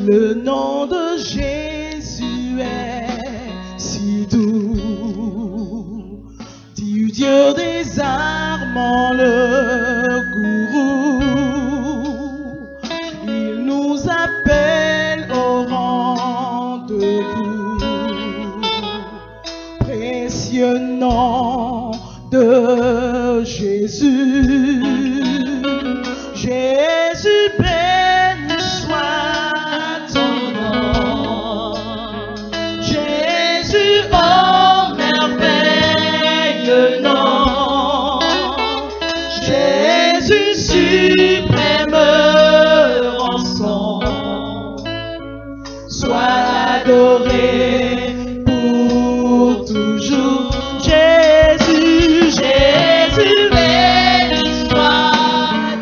Le nom de Jésus est si doux. Dieu désarmant le gourou. Il nous appelle au rendez-vous. Précieux nom de Jésus. Jésus béni soit ton nom. Jésus, oh merveilleux nom. Jésus suprême rançon. Sois adoré pour toujours. Jésus, Jésus béni soit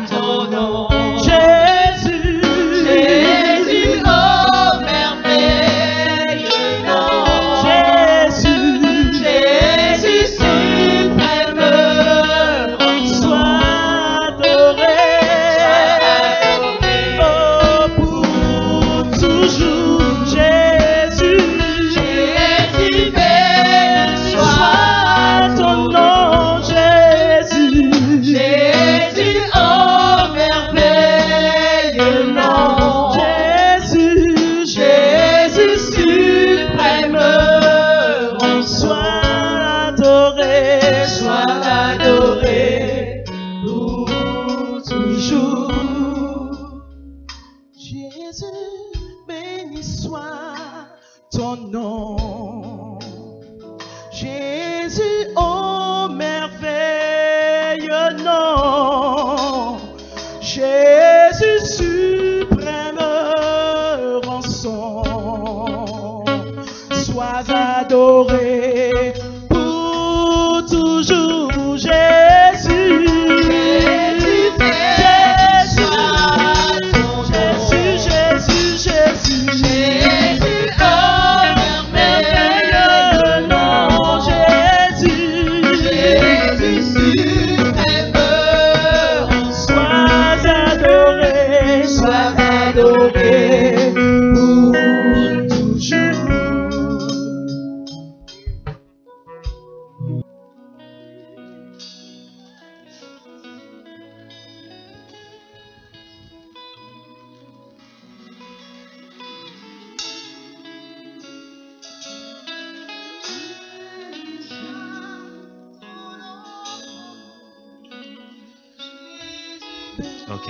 ton nom. Jésus, Jésus, oh merveilleux nom. Jésus, Jésus suprême, sois adoré, oh pour toujours. Jésus, Jésus béni soit ton nom. Jésus, Jésus, oh merveilleux nom. Jésus, Jésus suprême, sois adoré pour toujours. Jésus, béni soit ton nom. Jésus, oh merveilleux nom. Jésus suprême rançon. Sois adoré pour toujours. Jésus, Jésus, Jésus, Jésus, Jésus, oh merveilleux nom. Jésus, Jésus suprême, sois adoré pour toujours. Ok.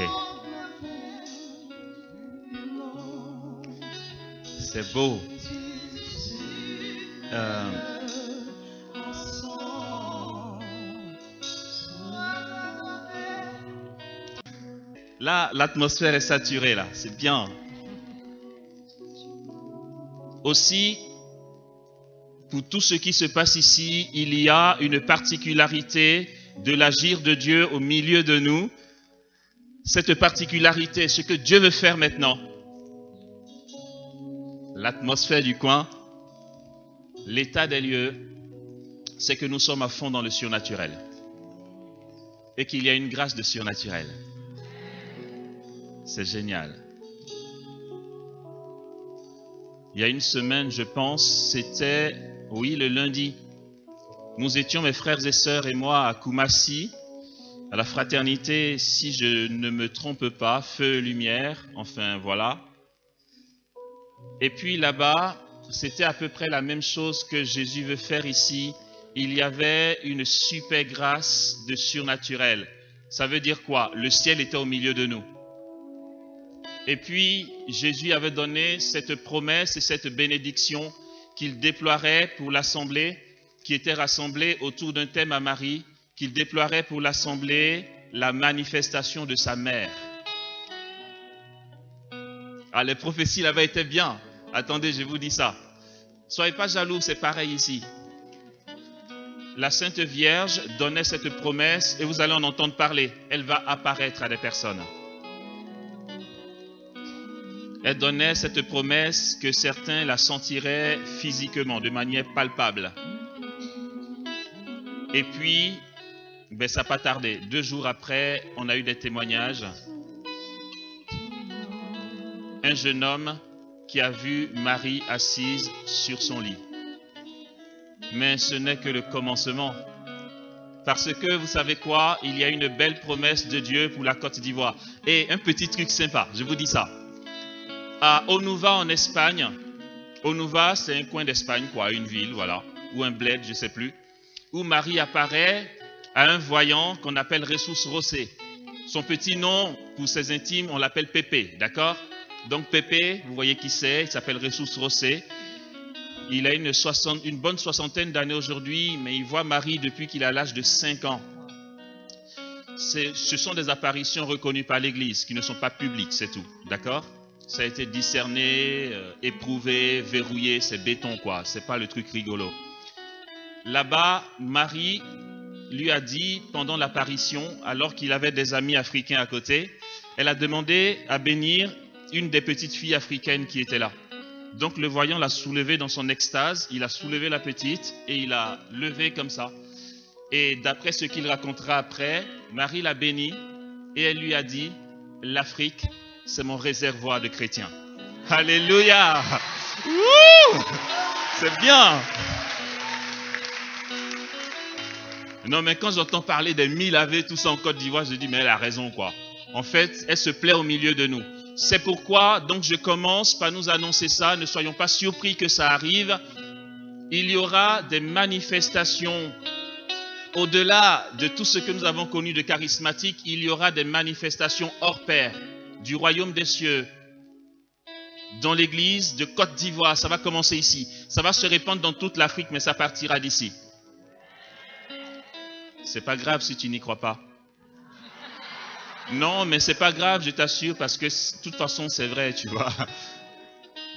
C'est beau. Là, l'atmosphère est saturée, là. C'est bien. Aussi, pour tout ce qui se passe ici, il y a une particularité de l'agir de Dieu au milieu de nous. Cette particularité, ce que Dieu veut faire maintenant. L'atmosphère du coin, l'état des lieux, c'est que nous sommes à fond dans le surnaturel. Et qu'il y a une grâce de surnaturel. C'est génial. Il y a une semaine, je pense, c'était, oui, le lundi. Nous étions, mes frères et sœurs et moi, à Koumassi, à la fraternité, si je ne me trompe pas, Feu, Lumière, enfin voilà. Et puis là-bas, c'était à peu près la même chose que Jésus veut faire ici. Il y avait une super grâce de surnaturel. Ça veut dire quoi? Le ciel était au milieu de nous. Et puis, Jésus avait donné cette promesse et cette bénédiction qu'il déploierait pour l'assemblée qui était rassemblée autour d'un thème à Marie, qu'il déploierait pour l'assemblée la manifestation de sa mère. Ah, les prophéties là-bas étaient bien. Attendez, je vous dis ça. Soyez pas jaloux, c'est pareil ici. La Sainte Vierge donnait cette promesse et vous allez en entendre parler. Elle va apparaître à des personnes. Elle donnait cette promesse que certains la sentiraient physiquement, de manière palpable. Et puis, ben, ça n'a pas tardé. 2 jours après, on a eu des témoignages. Un jeune homme qui a vu Marie assise sur son lit. Mais ce n'est que le commencement. Parce que, vous savez quoi, il y a une belle promesse de Dieu pour la Côte d'Ivoire. Et un petit truc sympa, je vous dis ça. À Onuva en Espagne, Onuva c'est un coin d'Espagne, quoi, une ville, voilà, ou un bled, je ne sais plus, où Marie apparaît à un voyant qu'on appelle Ressus Rosé. Son petit nom, pour ses intimes, on l'appelle Pépé, d'accord? Donc Pépé, vous voyez qui c'est, il s'appelle Ressus Rosé. Il a une bonne soixantaine d'années aujourd'hui, mais il voit Marie depuis qu'il a l'âge de 5 ans. Ce sont des apparitions reconnues par l'Église, qui ne sont pas publiques, c'est tout, d'accord? Ça a été discerné, éprouvé, verrouillé, c'est béton, quoi. C'est pas le truc rigolo. Là-bas, Marie lui a dit, pendant l'apparition, alors qu'il avait des amis africains à côté, elle a demandé à bénir une des petites filles africaines qui était là. Donc le voyant l'a soulevée dans son extase, il a soulevé la petite et il l'a levée comme ça. Et d'après ce qu'il racontera après, Marie l'a bénie et elle lui a dit, l'Afrique, c'est mon réservoir de chrétiens. Alléluia! C'est bien! Non, mais quand j'entends parler des 1000 lavés, tout ça en Côte d'Ivoire, je dis, mais elle a raison, quoi. En fait, elle se plaît au milieu de nous. C'est pourquoi, donc, je commence par nous annoncer ça. Ne soyons pas surpris que ça arrive. Il y aura des manifestations. Au-delà de tout ce que nous avons connu de charismatique, il y aura des manifestations hors pair du royaume des cieux dans l'église de Côte d'Ivoire. Ça va commencer ici. Ça va se répandre dans toute l'Afrique, mais ça partira d'ici. C'est pas grave si tu n'y crois pas. Non, mais c'est pas grave, je t'assure, parce que de toute façon, c'est vrai, tu vois.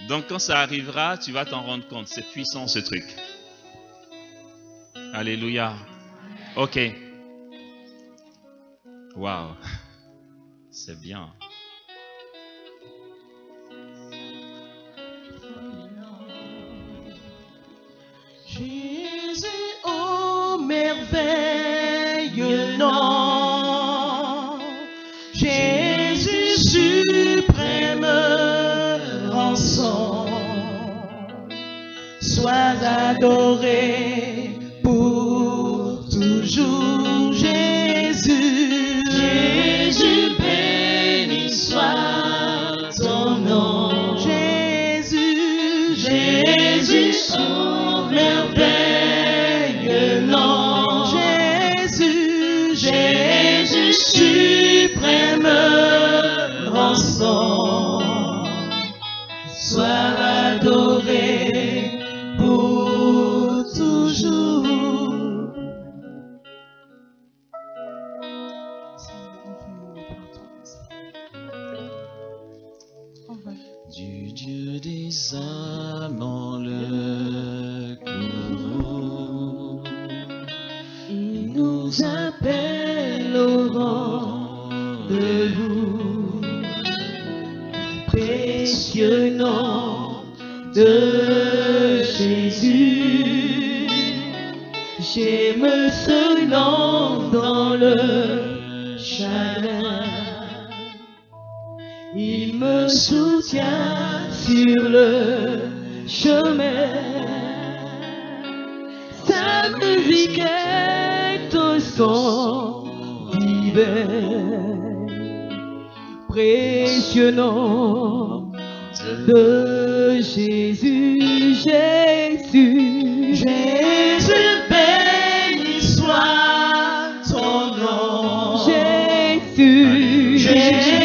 Donc, quand ça arrivera, tu vas t'en rendre compte. C'est puissant, ce truc. Alléluia. Ok. Waouh. C'est bien. Jésus, ô merveilleux nom, Jésus suprême rançon, sois adoré pour toujours, Jésus. Jésus, béni soit ton nom, Jésus, Jésus, ô merveilleux nom, Jésus, Jésus suprême rançon, sois adoré pour toujours. Du Dieu des âmes en le courroux, il nous appelle au rendez-vous. Précieux nom de Jésus, j'aime ce nom dans le chagrin. Il me soutient sur le chemin. Sa musique est un son divin. Précieux nom de Jésus, Jésus, Jésus, béni soit ton nom, Jésus, Jésus.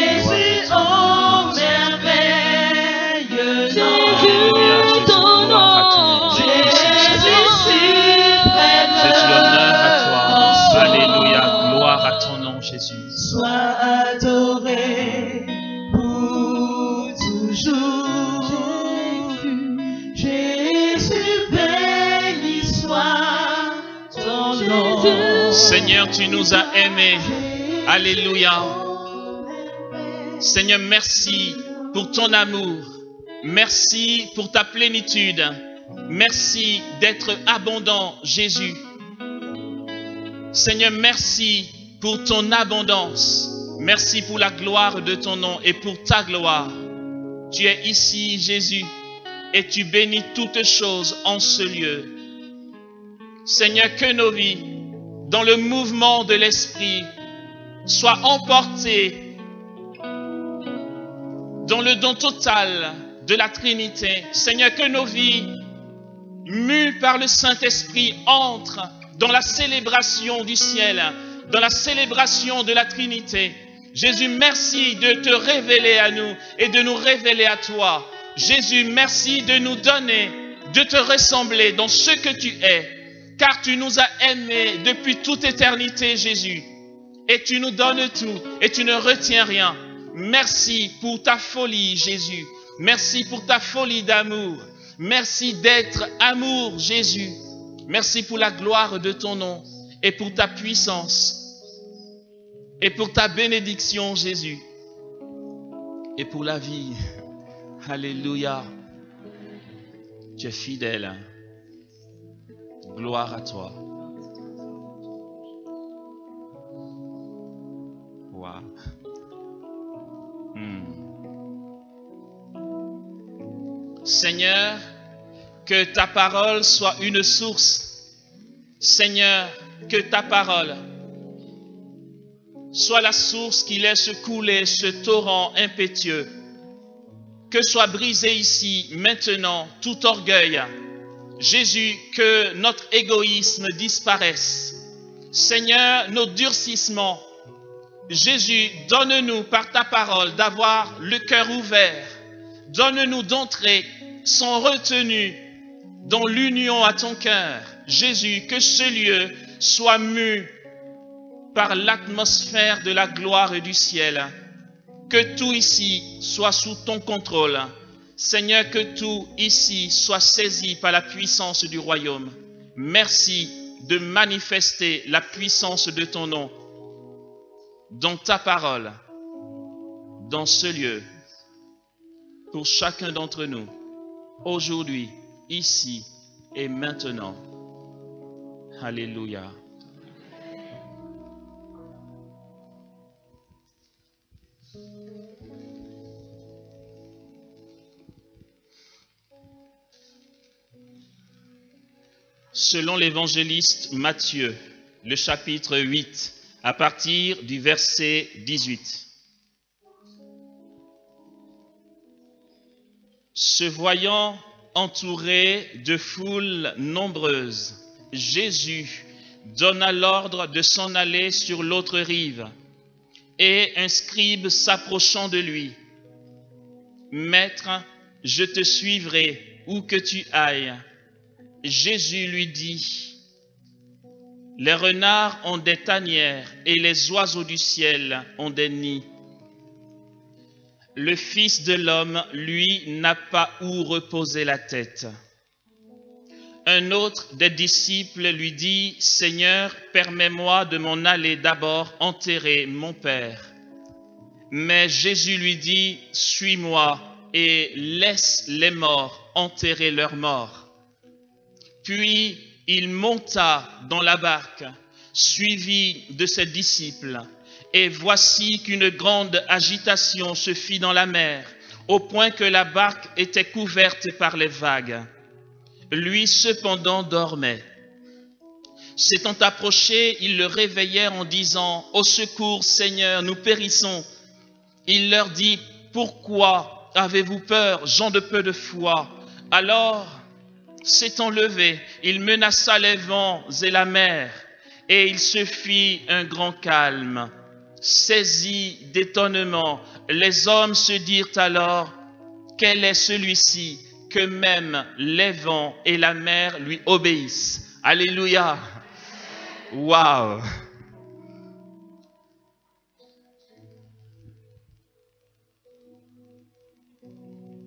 Sois adoré pour toujours, Jésus, béni soit ton nom. Seigneur, tu nous as aimés. Alléluia. Seigneur, merci pour ton amour. Merci pour ta plénitude. Merci d'être abondant, Jésus. Seigneur, merci pour ton abondance. Merci pour la gloire de ton nom et pour ta gloire. Tu es ici, Jésus, et tu bénis toutes choses en ce lieu. Seigneur, que nos vies, dans le mouvement de l'Esprit, soient emportées dans le don total de la Trinité. Seigneur, que nos vies, mues par le Saint-Esprit, entrent dans la célébration du ciel, dans la célébration de la Trinité. Jésus, merci de te révéler à nous et de nous révéler à toi. Jésus, merci de nous donner, de te ressembler dans ce que tu es, car tu nous as aimés depuis toute éternité, Jésus. Et tu nous donnes tout et tu ne retiens rien. Merci pour ta folie, Jésus. Merci pour ta folie d'amour. Merci d'être amour, Jésus. Merci pour la gloire de ton nom et pour ta puissance et pour ta bénédiction, Jésus. Et pour la vie. Alléluia. Tu es fidèle. Gloire à toi. Wow. Seigneur, que ta parole soit une source. Seigneur, que ta parole soit la source qui laisse couler ce torrent impétueux. Que soit brisé ici, maintenant, tout orgueil. Jésus, que notre égoïsme disparaisse. Seigneur, nos durcissements. Jésus, donne-nous par ta parole d'avoir le cœur ouvert. Donne-nous d'entrer sans retenue dans l'union à ton cœur. Jésus, que ce lieu soit mu par l'atmosphère de la gloire et du ciel. Que tout ici soit sous ton contrôle. Seigneur, que tout ici soit saisi par la puissance du royaume. Merci de manifester la puissance de ton nom dans ta parole, dans ce lieu, pour chacun d'entre nous, aujourd'hui, ici et maintenant. Alléluia. Selon l'évangéliste Matthieu, le chapitre 8, à partir du verset 18. Se voyant entouré de foules nombreuses, Jésus donna l'ordre de s'en aller sur l'autre rive. Et un scribe s'approchant de lui, « Maître, je te suivrai où que tu ailles. » Jésus lui dit, « Les renards ont des tanières et les oiseaux du ciel ont des nids. Le Fils de l'homme, lui, n'a pas où reposer la tête. » Un autre des disciples lui dit, « Seigneur, permets-moi de m'en aller d'abord enterrer mon Père. » Mais Jésus lui dit, « Suis-moi et laisse les morts enterrer leurs morts. » Puis il monta dans la barque, suivi de ses disciples. Et voici qu'une grande agitation se fit dans la mer, au point que la barque était couverte par les vagues. Lui cependant dormait. S'étant approchés, ils le réveillèrent en disant, « Au secours, Seigneur, nous périssons. » Il leur dit, « Pourquoi avez-vous peur, gens de peu de foi ?» Alors, s'étant levé, il menaça les vents et la mer, et il se fit un grand calme. Saisis d'étonnement, les hommes se dirent alors, « Quel est celui-ci que même les vents et la mer lui obéissent ?» Alléluia! Waouh!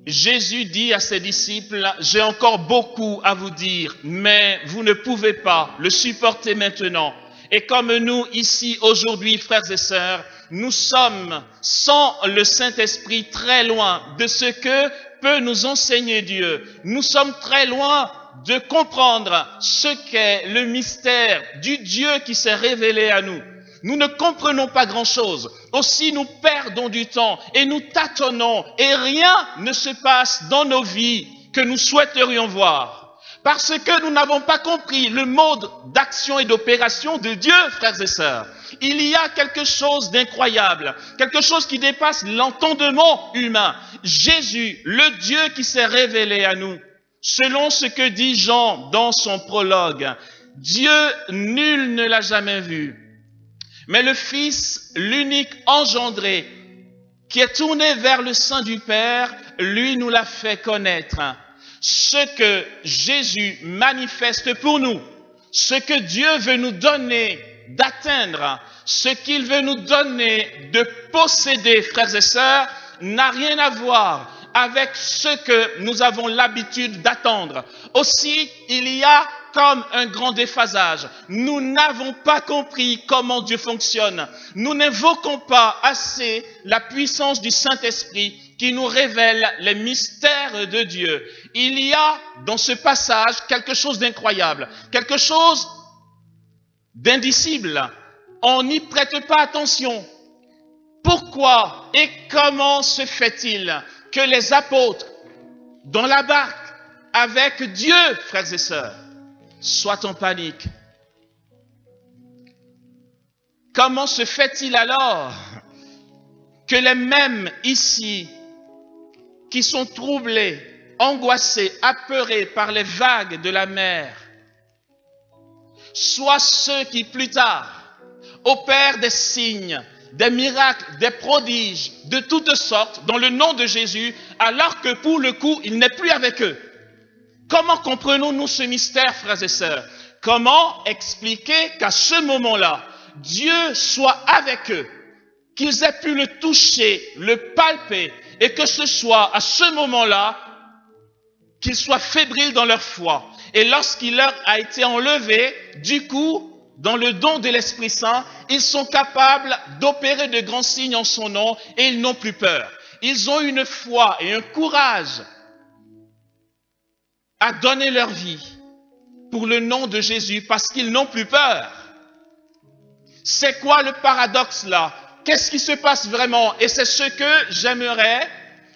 Jésus dit à ses disciples, « J'ai encore beaucoup à vous dire, mais vous ne pouvez pas le supporter maintenant. » Et comme nous ici aujourd'hui, frères et sœurs, nous sommes sans le Saint-Esprit très loin de ce que peut nous enseigner Dieu. Nous sommes très loin de comprendre ce qu'est le mystère du Dieu qui s'est révélé à nous. Nous ne comprenons pas grand-chose. Aussi, nous perdons du temps et nous tâtonnons et rien ne se passe dans nos vies que nous souhaiterions voir. Parce que nous n'avons pas compris le mode d'action et d'opération de Dieu, frères et sœurs. Il y a quelque chose d'incroyable, quelque chose qui dépasse l'entendement humain. Jésus, le Dieu qui s'est révélé à nous, selon ce que dit Jean dans son prologue, Dieu, nul ne l'a jamais vu. Mais le Fils, l'unique engendré, qui est tourné vers le sein du Père, lui nous l'a fait connaître. Ce que Jésus manifeste pour nous, ce que Dieu veut nous donner d'atteindre, ce qu'il veut nous donner de posséder, frères et sœurs, n'a rien à voir avec ce que nous avons l'habitude d'attendre. Aussi, il y a comme un grand déphasage. Nous n'avons pas compris comment Dieu fonctionne. Nous n'invoquons pas assez la puissance du Saint-Esprit qui nous révèle les mystères de Dieu. Il y a dans ce passage quelque chose d'incroyable, quelque chose d'indicible. On n'y prête pas attention. Pourquoi et comment se fait-il que les apôtres, dans la barque, avec Dieu, frères et sœurs, soient en panique? Comment se fait-il alors que les mêmes ici, qui sont troublés, angoissés, apeurés par les vagues de la mer, soient ceux qui plus tard opèrent des signes, des miracles, des prodiges de toutes sortes dans le nom de Jésus, alors que pour le coup, il n'est plus avec eux? Comment comprenons-nous ce mystère, frères et sœurs? Comment expliquer qu'à ce moment-là, Dieu soit avec eux, qu'ils aient pu le toucher, le palper, et que ce soit à ce moment-là qu'ils soient fébriles dans leur foi. Et lorsqu'il leur a été enlevé, du coup, dans le don de l'Esprit Saint, ils sont capables d'opérer de grands signes en son nom et ils n'ont plus peur. Ils ont une foi et un courage à donner leur vie pour le nom de Jésus parce qu'ils n'ont plus peur. C'est quoi le paradoxe là? Qu'est-ce qui se passe vraiment? Et c'est ce que j'aimerais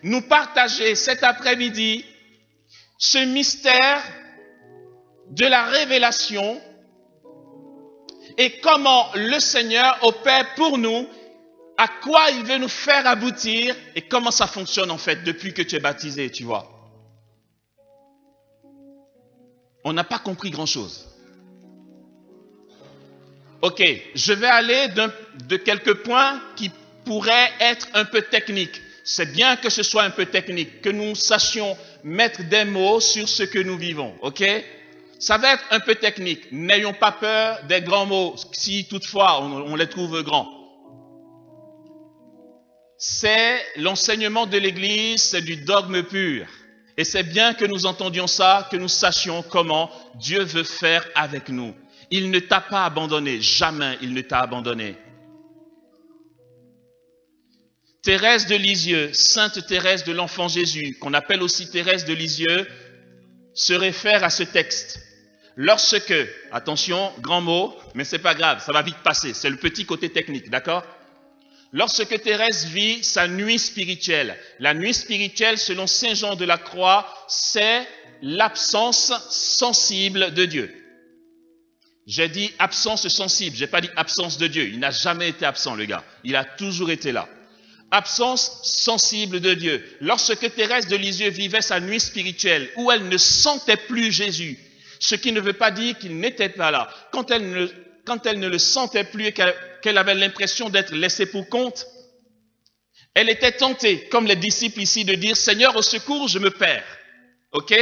nous partager cet après-midi, ce mystère de la révélation et comment le Seigneur opère pour nous, à quoi il veut nous faire aboutir et comment ça fonctionne en fait depuis que tu es baptisé, tu vois. On n'a pas compris grand-chose. Ok, je vais aller de quelques points qui pourraient être un peu techniques. C'est bien que ce soit un peu technique, que nous sachions mettre des mots sur ce que nous vivons, ok? Ça va être un peu technique. N'ayons pas peur des grands mots, si toutefois on les trouve grands. C'est l'enseignement de l'Église, c'est du dogme pur. Et c'est bien que nous entendions ça, que nous sachions comment Dieu veut faire avec nous. Il ne t'a pas abandonné, jamais il ne t'a abandonné. Thérèse de Lisieux, Sainte Thérèse de l'Enfant Jésus, qu'on appelle aussi Thérèse de Lisieux, se réfère à ce texte. Lorsque, attention, grand mot, mais c'est pas grave, ça va vite passer, c'est le petit côté technique, d'accord? Lorsque Thérèse vit sa nuit spirituelle, la nuit spirituelle, selon Saint Jean de la Croix, c'est l'absence sensible de Dieu. J'ai dit absence sensible, j'ai pas dit absence de Dieu. Il n'a jamais été absent, le gars. Il a toujours été là. Absence sensible de Dieu. Lorsque Thérèse de Lisieux vivait sa nuit spirituelle, où elle ne sentait plus Jésus, ce qui ne veut pas dire qu'il n'était pas là. Quand elle ne le sentait plus et qu'elle avait l'impression d'être laissée pour compte, elle était tentée, comme les disciples ici, de dire « Seigneur, au secours, je me perds ». Ok?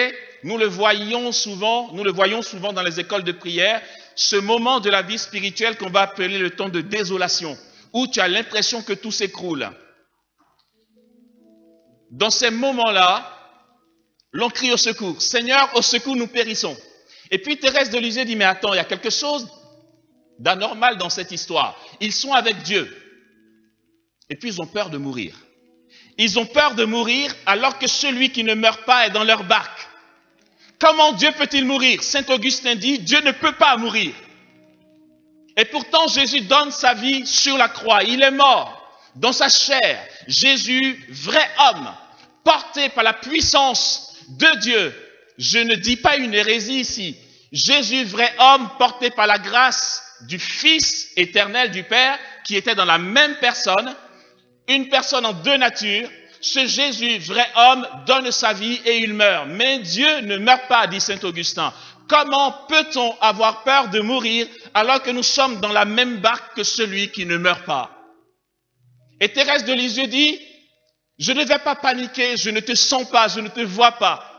Nous le voyons souvent dans les écoles de prière, ce moment de la vie spirituelle qu'on va appeler le temps de désolation, où tu as l'impression que tout s'écroule. Dans ces moments-là, l'on crie au secours. Seigneur, au secours, nous périssons. Et puis Thérèse de Lisieux dit, mais attends, il y a quelque chose d'anormal dans cette histoire. Ils sont avec Dieu. Et puis ils ont peur de mourir. Ils ont peur de mourir alors que celui qui ne meurt pas est dans leur barque. Comment Dieu peut-il mourir? Saint Augustin dit, Dieu ne peut pas mourir. Et pourtant, Jésus donne sa vie sur la croix. Il est mort dans sa chair. Jésus, vrai homme, porté par la puissance de Dieu. Je ne dis pas une hérésie ici. Jésus, vrai homme, porté par la grâce du Fils éternel du Père, qui était dans la même personne, une personne en deux natures. Ce Jésus, vrai homme, donne sa vie et il meurt. Mais Dieu ne meurt pas, dit saint Augustin. Comment peut-on avoir peur de mourir alors que nous sommes dans la même barque que celui qui ne meurt pas? Et Thérèse de Lisieux dit, je ne vais pas paniquer, je ne te sens pas, je ne te vois pas.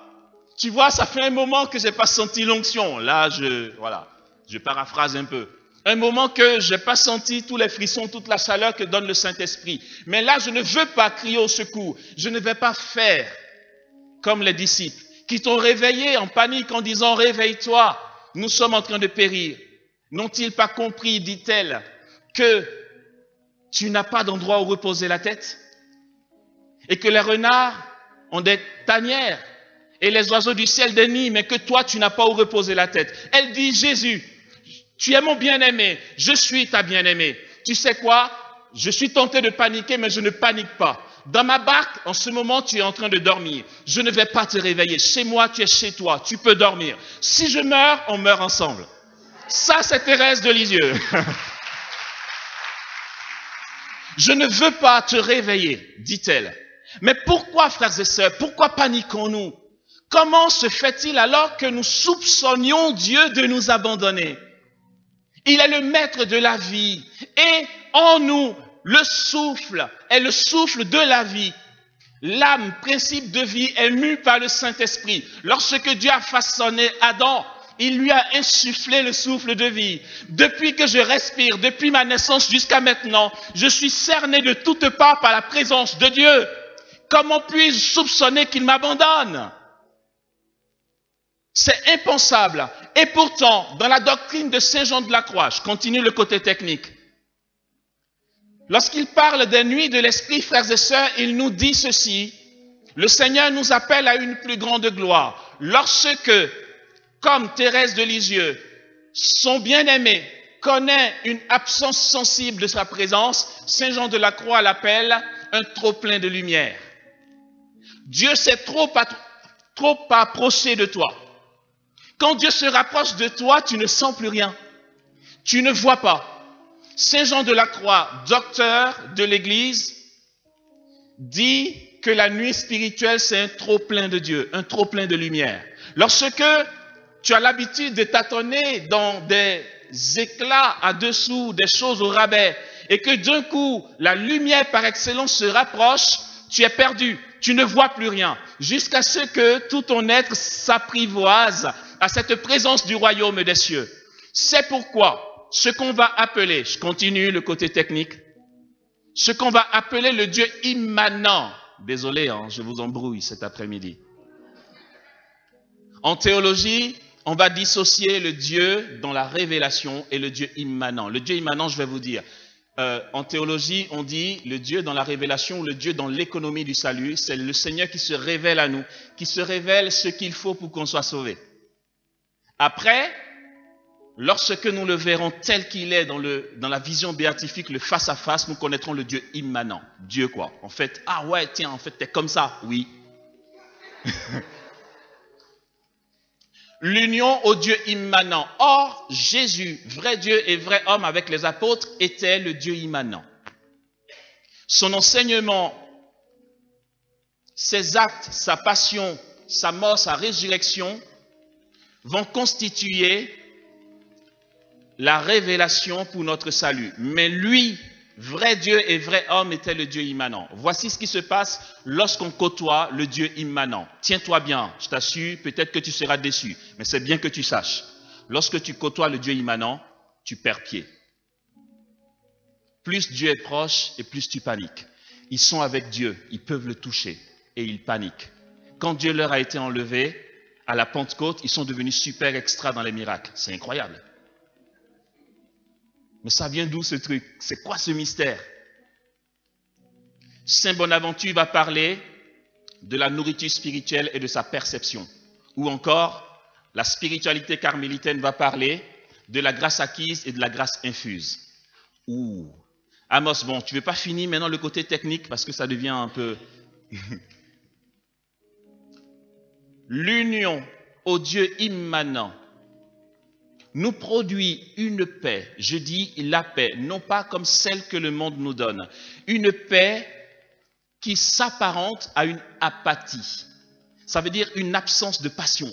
Tu vois, ça fait un moment que je n'ai pas senti l'onction. Là, je paraphrase un peu. Un moment que je n'ai pas senti tous les frissons, toute la chaleur que donne le Saint-Esprit. Mais là, je ne veux pas crier au secours. Je ne vais pas faire comme les disciples qui t'ont réveillé en panique en disant « Réveille-toi, nous sommes en train de périr ». N'ont-ils pas compris, dit-elle, que tu n'as pas d'endroit où reposer la tête? Et que les renards ont des tanières et les oiseaux du ciel des nids, mais que toi, tu n'as pas où reposer la tête. Elle dit, Jésus, tu es mon bien-aimé, je suis ta bien-aimée. Tu sais quoi? Je suis tenté de paniquer, mais je ne panique pas. Dans ma barque, en ce moment, tu es en train de dormir. Je ne vais pas te réveiller. Chez moi, tu es chez toi. Tu peux dormir. Si je meurs, on meurt ensemble. Ça, c'est Thérèse de Lisieux. Je ne veux pas te réveiller, dit-elle. Mais pourquoi, frères et sœurs, pourquoi paniquons-nous? Comment se fait-il alors que nous soupçonnions Dieu de nous abandonner? Il est le maître de la vie et en nous, le souffle est le souffle de la vie. L'âme, principe de vie, est mue par le Saint-Esprit. Lorsque Dieu a façonné Adam, il lui a insufflé le souffle de vie. Depuis que je respire, depuis ma naissance jusqu'à maintenant, je suis cerné de toutes parts par la présence de Dieu. Comment puis-je soupçonner qu'il m'abandonne? C'est impensable. Et pourtant, dans la doctrine de Saint Jean de la Croix, je continue le côté technique. Lorsqu'il parle des nuits de l'Esprit, frères et sœurs, il nous dit ceci. Le Seigneur nous appelle à une plus grande gloire. Lorsque, comme Thérèse de Lisieux, son bien-aimé connaît une absence sensible de sa présence, Saint Jean de la Croix l'appelle un trop-plein de lumière. Dieu s'est trop approché de toi. Quand Dieu se rapproche de toi, tu ne sens plus rien. Tu ne vois pas. Saint Jean de la Croix, docteur de l'Église, dit que la nuit spirituelle, c'est un trop-plein de Dieu, un trop-plein de lumière. Lorsque tu as l'habitude de tâtonner dans des éclats à dessous, des choses au rabais, et que d'un coup, la lumière par excellence se rapproche, tu es perdu, tu ne vois plus rien, jusqu'à ce que tout ton être s'apprivoise à cette présence du royaume des cieux. C'est pourquoi ce qu'on va appeler, je continue le côté technique, ce qu'on va appeler le Dieu immanent, désolé, je vous embrouille cet après-midi. En théologie, on va dissocier le Dieu dans la révélation et le Dieu immanent. Le Dieu immanent, je vais vous dire, en théologie, on dit le Dieu dans la révélation, le Dieu dans l'économie du salut, c'est le Seigneur qui se révèle à nous, qui se révèle ce qu'il faut pour qu'on soit sauvé. Après, lorsque nous le verrons tel qu'il est dans la vision béatifique, le face à face, nous connaîtrons le Dieu immanent. Dieu quoi? En fait, ah ouais, tiens, en fait, t'es comme ça. Oui. L'union au Dieu immanent. Or, Jésus, vrai Dieu et vrai homme avec les apôtres, était le Dieu immanent. Son enseignement, ses actes, sa passion, sa mort, sa résurrection vont constituer la révélation pour notre salut. Mais lui, vrai Dieu et vrai homme, était le Dieu immanent. Voici ce qui se passe lorsqu'on côtoie le Dieu immanent. Tiens-toi bien, je t'assure, peut-être que tu seras déçu, mais c'est bien que tu saches. Lorsque tu côtoies le Dieu immanent, tu perds pied. Plus Dieu est proche et plus tu paniques. Ils sont avec Dieu, ils peuvent le toucher et ils paniquent. Quand Dieu leur a été enlevé, à la Pentecôte, ils sont devenus super extra dans les miracles. C'est incroyable. Mais ça vient d'où ce truc? C'est quoi ce mystère? Saint Bonaventure va parler de la nourriture spirituelle et de sa perception. Ou encore, la spiritualité carmélitaine va parler de la grâce acquise et de la grâce infuse. Ouh. Amos, bon, tu ne veux pas finir maintenant le côté technique parce que ça devient un peu... L'union au Dieu immanent nous produit une paix, je dis la paix, non pas comme celle que le monde nous donne, une paix qui s'apparente à une apathie. Ça veut dire une absence de passion.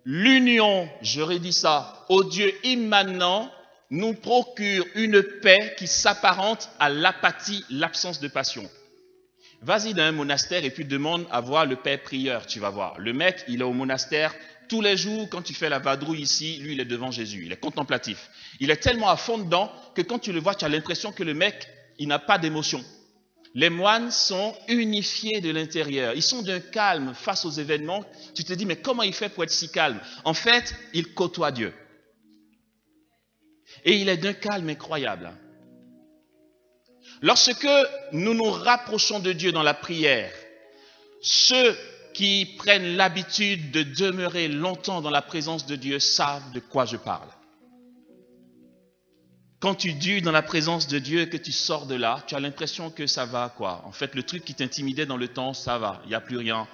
L'union, j'aurais dit ça, au Dieu immanent nous procure une paix qui s'apparente à l'apathie, l'absence de passion. Vas-y dans un monastère et puis demande à voir le père prieur, tu vas voir. Le mec, il est au monastère tous les jours, quand tu fais la vadrouille ici, lui, il est devant Jésus, il est contemplatif. Il est tellement à fond dedans que quand tu le vois, tu as l'impression que le mec, il n'a pas d'émotion. Les moines sont unifiés de l'intérieur. Ils sont d'un calme face aux événements. Tu te dis, mais comment il fait pour être si calme? En fait, il côtoie Dieu. Et il est d'un calme incroyable. Lorsque nous nous rapprochons de Dieu dans la prière, ceux qui prennent l'habitude de demeurer longtemps dans la présence de Dieu savent de quoi je parle. Quand tu dures dans la présence de Dieu et que tu sors de là, tu as l'impression que ça va quoi. En fait, le truc qui t'intimidait dans le temps, ça va, il n'y a plus rien.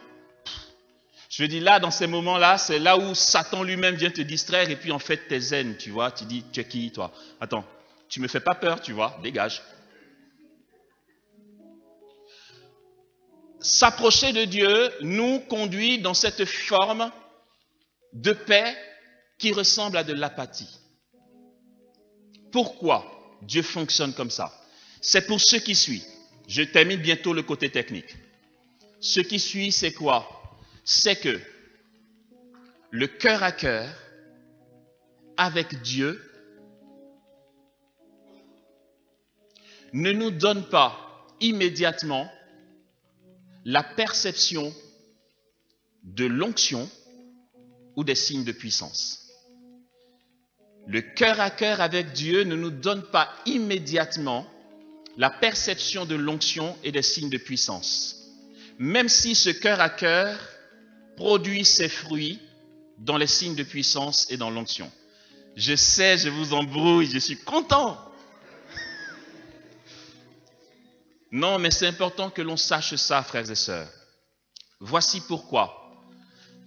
Je veux dire, là, dans ces moments-là, c'est là où Satan lui-même vient te distraire et puis en fait, t'es zen, tu vois. Tu dis, tu es qui, toi? Attends, tu me fais pas peur, tu vois, dégage. S'approcher de Dieu nous conduit dans cette forme de paix qui ressemble à de l'apathie. Pourquoi Dieu fonctionne comme ça? C'est pour ce qui suit. Je termine bientôt le côté technique. Ce qui suit, c'est quoi? C'est que le cœur à cœur avec Dieu ne nous donne pas immédiatement la perception de l'onction ou des signes de puissance. Le cœur à cœur avec Dieu ne nous donne pas immédiatement la perception de l'onction et des signes de puissance. Même si ce cœur à cœur produit ses fruits dans les signes de puissance et dans l'onction. Je sais, je vous embrouille, je suis content. Non, mais c'est important que l'on sache ça, frères et sœurs. Voici pourquoi.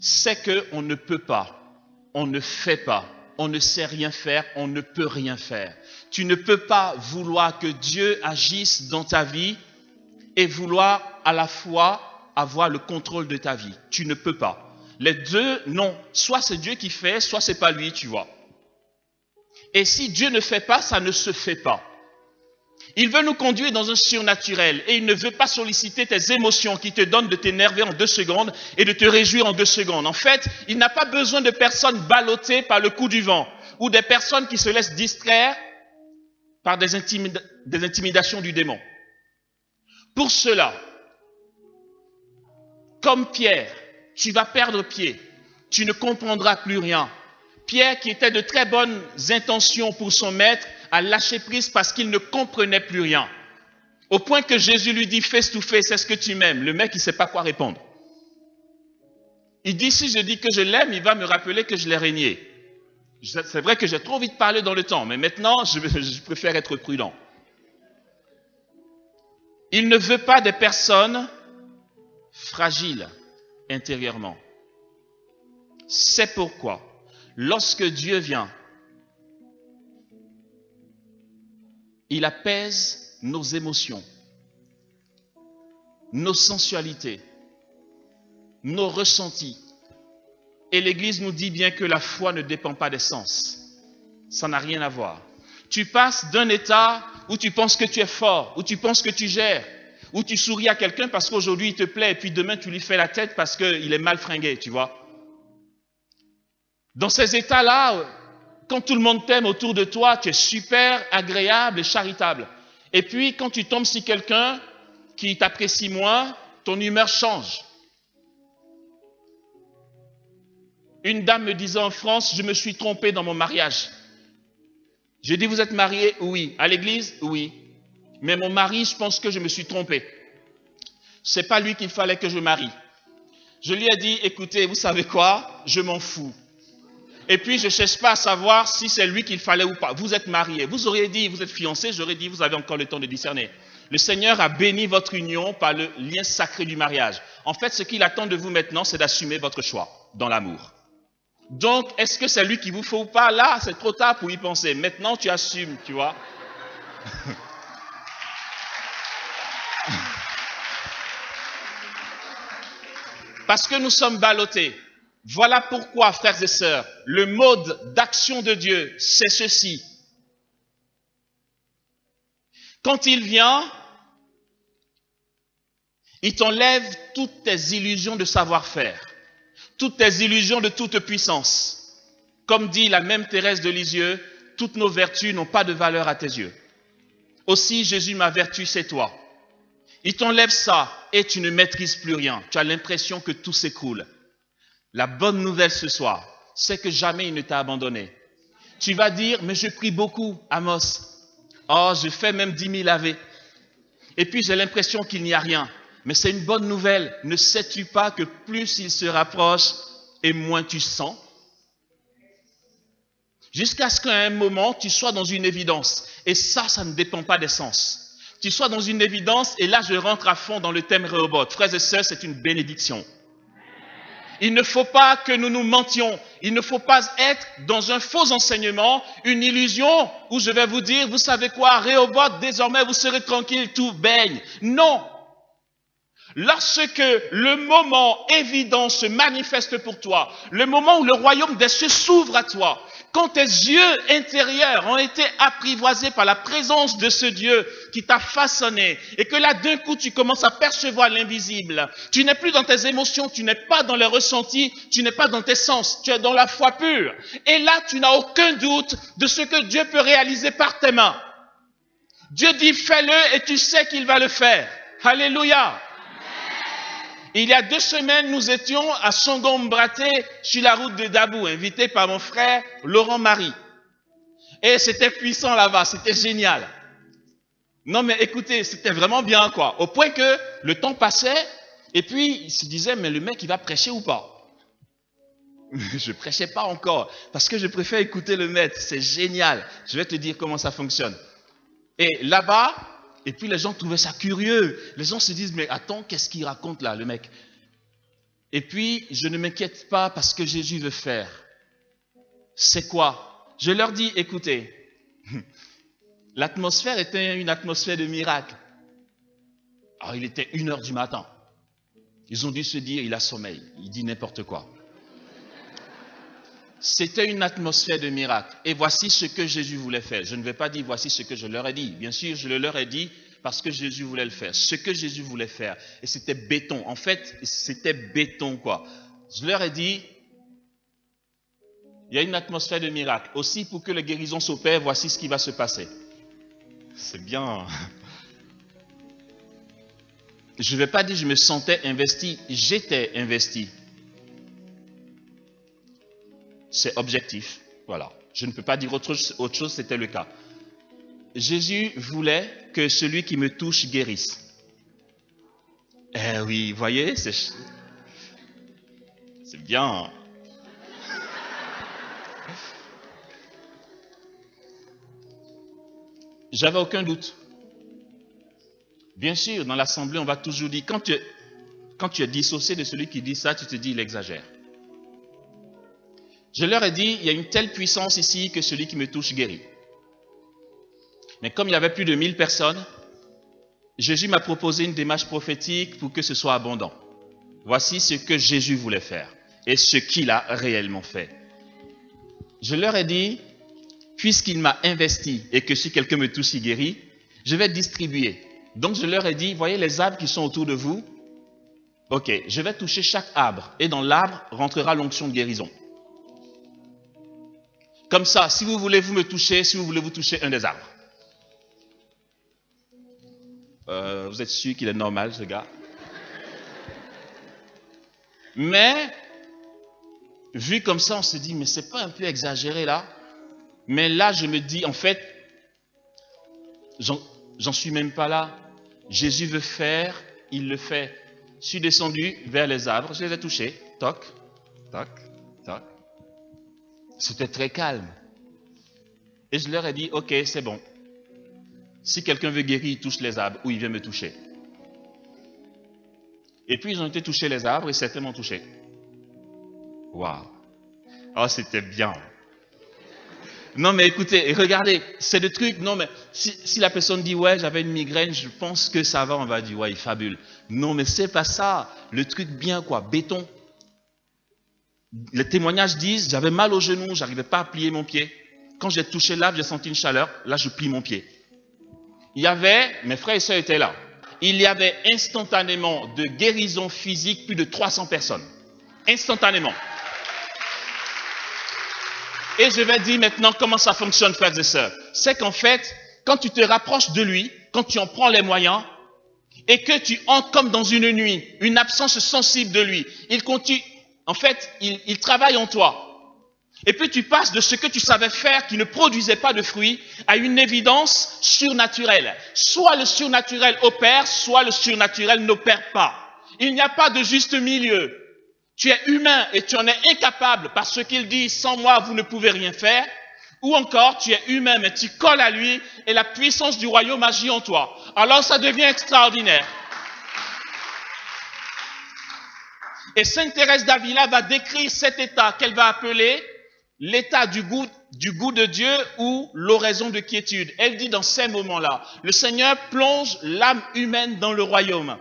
C'est qu'on ne peut pas, on ne fait pas, on ne sait rien faire, on ne peut rien faire. Tu ne peux pas vouloir que Dieu agisse dans ta vie et vouloir à la fois avoir le contrôle de ta vie. Tu ne peux pas. Les deux, non. Soit c'est Dieu qui fait, soit c'est pas lui, tu vois. Et si Dieu ne fait pas, ça ne se fait pas. Il veut nous conduire dans un surnaturel et il ne veut pas solliciter tes émotions qui te donnent de t'énerver en 2 secondes et de te réjouir en 2 secondes. En fait, il n'a pas besoin de personnes ballottées par le coup du vent ou des personnes qui se laissent distraire par des intimidations du démon. Pour cela, comme Pierre, tu vas perdre pied, tu ne comprendras plus rien. Pierre, qui était de très bonnes intentions pour son maître, a lâché prise parce qu'il ne comprenait plus rien. Au point que Jésus lui dit face to face, est-ce que tu m'aimes? Le mec, il ne sait pas quoi répondre. Il dit, si je dis que je l'aime, il va me rappeler que je l'ai régné. C'est vrai que j'ai trop vite parlé dans le temps, mais maintenant, je préfère être prudent. Il ne veut pas des personnes fragiles intérieurement. C'est pourquoi, lorsque Dieu vient, il apaise nos émotions, nos sensualités, nos ressentis. Et l'Église nous dit bien que la foi ne dépend pas des sens. Ça n'a rien à voir. Tu passes d'un état où tu penses que tu es fort, où tu penses que tu gères, où tu souris à quelqu'un parce qu'aujourd'hui il te plaît et puis demain tu lui fais la tête parce qu'il est mal fringué, tu vois. Dans ces états-là, quand tout le monde t'aime autour de toi, tu es super agréable et charitable. Et puis, quand tu tombes sur quelqu'un qui t'apprécie moins, ton humeur change. Une dame me disait en France, je me suis trompé dans mon mariage. J'ai dit, vous êtes marié? Oui. À l'église? Oui. Mais mon mari, je pense que je me suis trompé. C'est pas lui qu'il fallait que je marie. Je lui ai dit, écoutez, vous savez quoi? Je m'en fous. Et puis, je ne cherche pas à savoir si c'est lui qu'il fallait ou pas. Vous êtes mariés. Vous auriez dit, vous êtes fiancés, j'aurais dit, vous avez encore le temps de discerner. Le Seigneur a béni votre union par le lien sacré du mariage. En fait, ce qu'il attend de vous maintenant, c'est d'assumer votre choix dans l'amour. Donc, est-ce que c'est lui qu'il vous faut ou pas? Là, c'est trop tard pour y penser. Maintenant, tu assumes, tu vois. Parce que nous sommes ballottés. Voilà pourquoi, frères et sœurs, le mode d'action de Dieu, c'est ceci. Quand il vient, il t'enlève toutes tes illusions de savoir-faire, toutes tes illusions de toute puissance. Comme dit la même Thérèse de Lisieux, toutes nos vertus n'ont pas de valeur à tes yeux. Aussi, Jésus, ma vertu, c'est toi. Il t'enlève ça et tu ne maîtrises plus rien. Tu as l'impression que tout s'écroule. La bonne nouvelle ce soir, c'est que jamais il ne t'a abandonné. Tu vas dire, mais je prie beaucoup, Amos. Oh, je fais même 10 000 Ave. Et puis j'ai l'impression qu'il n'y a rien. Mais c'est une bonne nouvelle. Ne sais-tu pas que plus il se rapproche et moins tu sens? Jusqu'à ce qu'à un moment, tu sois dans une évidence. Et ça ne dépend pas des sens. Tu sois dans une évidence, et là je rentre à fond dans le thème Rehoboth. Frères et sœurs, c'est une bénédiction. Il ne faut pas que nous nous mentions. Il ne faut pas être dans un faux enseignement, une illusion où je vais vous dire, vous savez quoi, Rehoboth, désormais vous serez tranquille, tout baigne. Non. Lorsque le moment évident se manifeste pour toi, le moment où le royaume des cieux s'ouvre à toi, quand tes yeux intérieurs ont été apprivoisés par la présence de ce Dieu qui t'a façonné et que là d'un coup tu commences à percevoir l'invisible, tu n'es plus dans tes émotions, tu n'es pas dans les ressentis, tu n'es pas dans tes sens, tu es dans la foi pure. Et là tu n'as aucun doute de ce que Dieu peut réaliser par tes mains. Dieu dit fais-le et tu sais qu'il va le faire. Alléluia. Il y a 2 semaines, nous étions à Songombraté, sur la route de Dabou, invités par mon frère Laurent Marie. Et c'était puissant là-bas, c'était génial. Non mais écoutez, c'était vraiment bien quoi. Au point que le temps passait, et puis il se disait, mais le mec il va prêcher ou pas? Je prêchais pas encore, parce que je préfère écouter le maître, c'est génial. Je vais te dire comment ça fonctionne. Et là-bas, et puis les gens trouvaient ça curieux. Les gens se disent, mais attends, qu'est-ce qu'il raconte là, le mec? Et puis, je ne m'inquiète pas parce que Jésus veut faire. C'est quoi? Je leur dis, écoutez, l'atmosphère était une atmosphère de miracle. Alors, il était 1h du matin. Ils ont dû se dire, il a sommeil, il dit n'importe quoi. C'était une atmosphère de miracle. Et voici ce que Jésus voulait faire. Je ne vais pas dire voici ce que je leur ai dit. Bien sûr, je le leur ai dit parce que Jésus voulait le faire. Ce que Jésus voulait faire. Et c'était béton. En fait, c'était béton quoi. Je leur ai dit, il y a une atmosphère de miracle. Aussi, pour que la guérison s'opère, voici ce qui va se passer. C'est bien. Je ne vais pas dire je me sentais investi. J'étais investi. C'est objectif, voilà. Je ne peux pas dire autre chose, c'était le cas. Jésus voulait que celui qui me touche guérisse. Eh oui, vous voyez, c'est bien. J'avais aucun doute. Bien sûr, dans l'assemblée, on va toujours dire, quand tu es dissocié de celui qui dit ça, tu te dis, il exagère. Je leur ai dit, il y a une telle puissance ici que celui qui me touche guérit. Mais comme il y avait plus de 1000 personnes, Jésus m'a proposé une démarche prophétique pour que ce soit abondant. Voici ce que Jésus voulait faire et ce qu'il a réellement fait. Je leur ai dit, puisqu'il m'a investi et que si quelqu'un me touche, il guérit, je vais distribuer. Donc je leur ai dit, voyez les arbres qui sont autour de vous? Ok, je vais toucher chaque arbre et dans l'arbre rentrera l'onction de guérison. Comme ça, si vous voulez vous me toucher, si vous voulez vous toucher un des arbres. Vous êtes sûr qu'il est normal, ce gars? Mais, vu comme ça, on se dit, mais c'est pas un peu exagéré là? Mais là, je me dis, en fait, j'en suis même pas là. Jésus veut faire, il le fait. Je suis descendu vers les arbres, je les ai touchés. Toc, toc, toc. C'était très calme. Et je leur ai dit, ok, c'est bon. Si quelqu'un veut guérir, il touche les arbres ou il vient me toucher. Et puis ils ont été toucher les arbres et certains m'ont touché. Waouh! Oh, c'était bien. Non, mais écoutez, regardez, c'est le truc. Non, mais si la personne dit, ouais, j'avais une migraine, je pense que ça va, on va dire, ouais, il fabule. Non, mais c'est pas ça. Le truc bien, quoi, béton. Les témoignages disent, j'avais mal au genou, j'arrivais pas à plier mon pied. Quand j'ai touché l'arbre, j'ai senti une chaleur, là, je plie mon pied. Il y avait, mes frères et sœurs étaient là, il y avait instantanément de guérison physique plus de 300 personnes. Instantanément. Et je vais dire maintenant comment ça fonctionne, frères et sœurs. C'est qu'en fait, quand tu te rapproches de lui, quand tu en prends les moyens, et que tu entres comme dans une nuit, une absence sensible de lui, il continue, en fait, il travaille en toi. Et puis tu passes de ce que tu savais faire qui ne produisait pas de fruits à une évidence surnaturelle. Soit le surnaturel opère, soit le surnaturel n'opère pas. Il n'y a pas de juste milieu. Tu es humain et tu en es incapable parce qu'il dit, sans moi, vous ne pouvez rien faire. Ou encore, tu es humain mais tu colles à lui et la puissance du royaume agit en toi. Alors ça devient extraordinaire. Et Sainte Thérèse d'Avila va décrire cet état qu'elle va appeler l'état du goût de Dieu ou l'oraison de quiétude. Elle dit dans ces moments-là, le Seigneur plonge l'âme humaine dans le royaume.